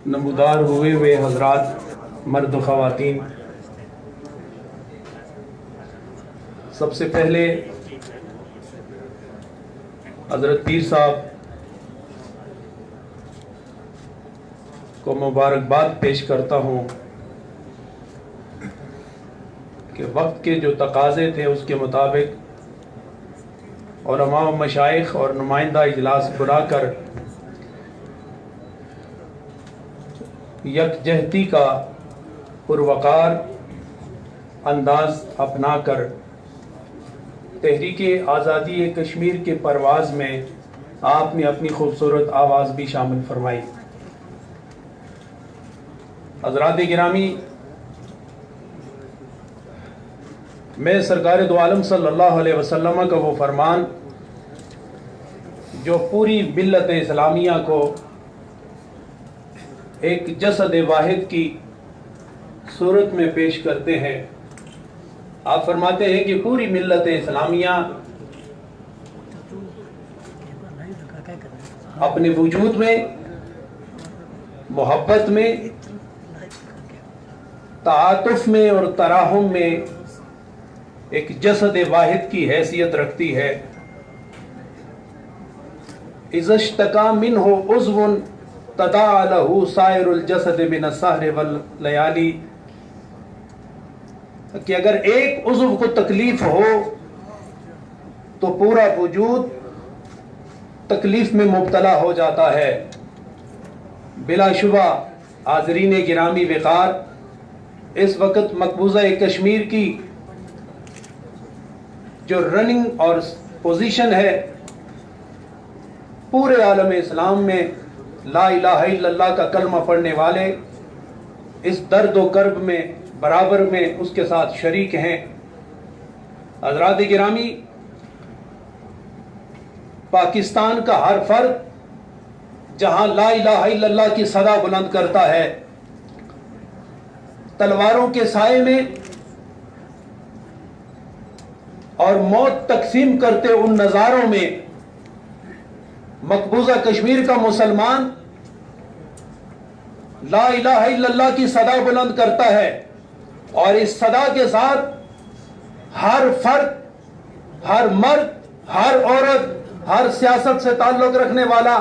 नमूदार हुए हजरात, मर्द व ख़वातीन, सबसे पहले हज़रत पीर साहब को मुबारकबाद पेश करता हूँ कि वक्त के जो तकाज़े थे उसके मुताबिक उलमा व मशाइख और नुमाइंदा इजलास बुलाकर यकजहती का पुरवकार अंदाज अपना कर तहरीक आज़ादी कश्मीर के परवाज़ में आपने अपनी खूबसूरत आवाज़ भी शामिल फरमाई। हज़रात गिरामी, मैं सरकार दो आलम सल्लल्लाहु अलैहि वसल्लम का वो फरमान जो पूरी मिल्लत इस्लामिया को एक जसद वाहिद की सूरत में पेश करते हैं। आप फरमाते हैं कि पूरी मिल्लत इस्लामिया अपने वजूद में, मोहब्बत में, ताअतुफ में और तराहुम में एक जसद वाहिद की हैसियत रखती है। इज़श्तका मिन्हु उज़्वुन तदाअ लहु साइरुल जसद मिन अस्सहर वल लयाली, कि अगर एक उज़्व को तकलीफ हो तो पूरा वजूद तकलीफ में मुब्तला हो जाता है। बिलाशुबा हाज़रीन गिरामी वक़ार, इस वक्त मकबूजा कश्मीर की जो रनिंग और पोजीशन है पूरे आलम इस्लाम में, ला इलाहा इल्लल्लाह का कलमा पढ़ने वाले इस दर्द व कर्ब में बराबर में उसके साथ शरीक हैं। हज़रात गिरामी, पाकिस्तान का हर फर्द जहां ला इलाहा इल्लल्लाह की सदा बुलंद करता है, तलवारों के साए में और मौत तकसीम करते उन नज़ारों में मकबूजा कश्मीर का मुसलमान ला इलाहा इल्लल्लाह की सदा बुलंद करता है। और इस सदा के साथ हर फर्द, हर मर्द, हर औरत, हर सियासत से ताल्लुक रखने वाला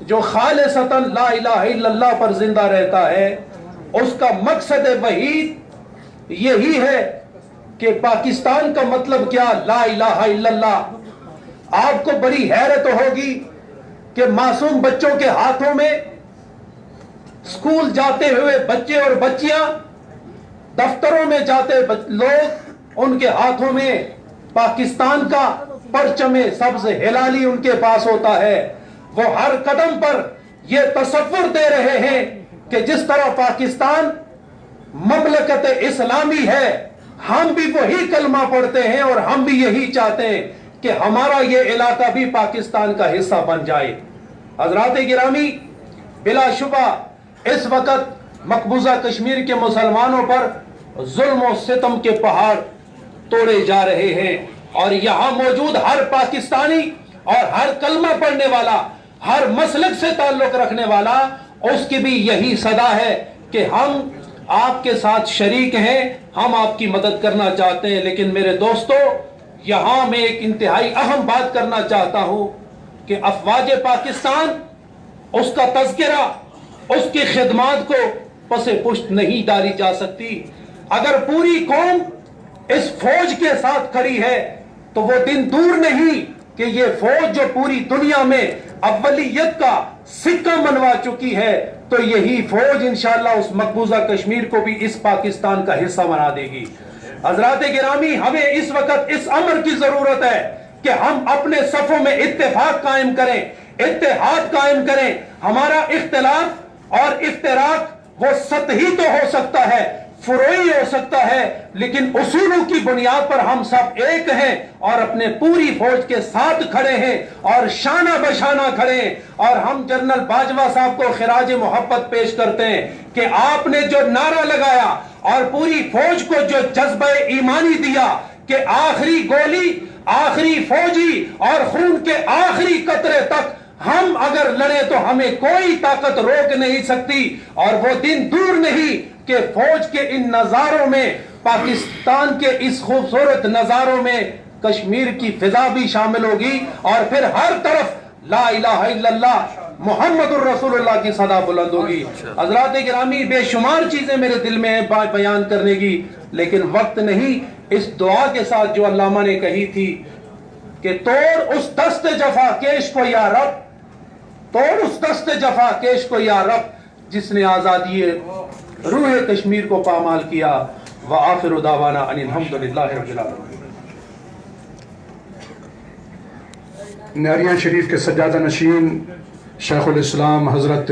जो खालिसतन ला इलाहा इल्लल्लाह पर जिंदा रहता है, उसका मकसद वहीद यही है कि पाकिस्तान का मतलब क्या, ला इलाहा इल्लल्लाह। आपको बड़ी हैरत होगी कि मासूम बच्चों के हाथों में, स्कूल जाते हुए बच्चे और बच्चियां, दफ्तरों में जाते लोग, उनके हाथों में पाकिस्तान का परचमे सब्ज हिलाली उनके पास होता है। वो हर कदम पर यह तसव्वुर दे रहे हैं कि जिस तरह पाकिस्तान ममलकत इस्लामी है, हम भी वही कलमा पढ़ते हैं और हम भी यही चाहते हैं कि हमारा ये इलाका भी पाकिस्तान का हिस्सा बन जाए। हज़रात गिरामी, बिलाशुबा इस वक्त मकबूजा कश्मीर के मुसलमानों पर जुल्म और सितम के पहाड़ तोड़े जा रहे हैं और यहाँ मौजूद हर पाकिस्तानी और हर कलमा पढ़ने वाला, हर मसलक से ताल्लुक रखने वाला, उसकी भी यही सदा है कि हम आपके साथ शरीक हैं, हम आपकी मदद करना चाहते हैं। लेकिन मेरे दोस्तों, यहां मैं एक इंतहाई अहम बात करना चाहता हूं कि अफवाज पाकिस्तान, उसका तज़किरा, उसकी खिदमात को पसे पुष्ट नहीं डाली जा सकती। अगर पूरी कौम इस फौज के साथ खड़ी है तो वो दिन दूर नहीं कि ये फौज जो पूरी दुनिया में अव्वलियत का सिक्का मनवा चुकी है, तो यही फौज इंशाअल्लाह उस मकबूजा कश्मीर को भी इस पाकिस्तान का हिस्सा बना देगी। हज़रात गिरामी, हमें इस वक्त इस अमर की जरूरत है कि हम अपने सफों में इत्तेफाक कायम करें, इत्तेहाद कायम करें। हमारा इख्तिलाफ और इफ्तिराक वो सतही तो हो सकता है, फुरोई हो सकता है, लेकिन उसूलों की बुनियाद पर हम सब एक हैं और अपने पूरी फौज के साथ खड़े हैं और शाना बशाना खड़े हैं। और हम जनरल बाजवा साहब को खिराज मोहब्बत पेश करते हैं कि आपने जो नारा लगाया और पूरी फौज को जो जज्बा ईमानी दिया कि आखिरी गोली, आखिरी फौजी और खून के आखिरी कतरे तक ہم اگر لڑیں تو ہمیں کوئی طاقت روک نہیں سکتی، اور وہ دن دور نہیں کہ فوج کے ان نظاروں میں، پاکستان کے اس خوبصورت نظاروں میں کشمیر کی فضا بھی شامل ہوگی، اور پھر ہر طرف لا الہ الا اللہ محمد الرسول اللہ کی صدا بلند ہوگی۔ حضرات گرامی، بے شمار چیزیں میرے دل میں ہیں بات بیان کرنے کی، لیکن وقت نہیں۔ اس دعا کے ساتھ جو علامہ نے کہی تھی کہ توڑ اس دست جفا کیش کو یا رب، توڑ اس دست جفا کیش کو یا رب، جس نے آزادی روح کشمیر کو پامال کیا۔ وآخر دعوانا ان الحمدللہ رب العالمین۔ نہریاں شریف کے سجادہ نشین شیخ الاسلام حضرت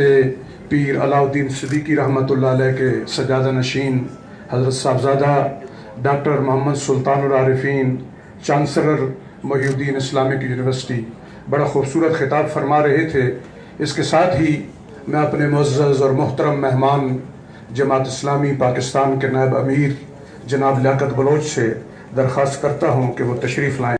پیر علاء الدین صدیقی رحمۃ اللہ علیہ کے سجادہ نشین حضرت صاحبزادہ ڈاکٹر محمد سلطان العارفین، چانسلر محی الدین اسلامک یونیورسٹی، بڑا خوبصورت خطاب فرما رہے تھے۔ اس کے ساتھ ہی میں اپنے معزز اور محترم مہمان جماعت اسلامی پاکستان کے نائب امیر جناب لیاقت بلوچ سے درخواست کرتا ہوں کہ وہ تشریف لائیں۔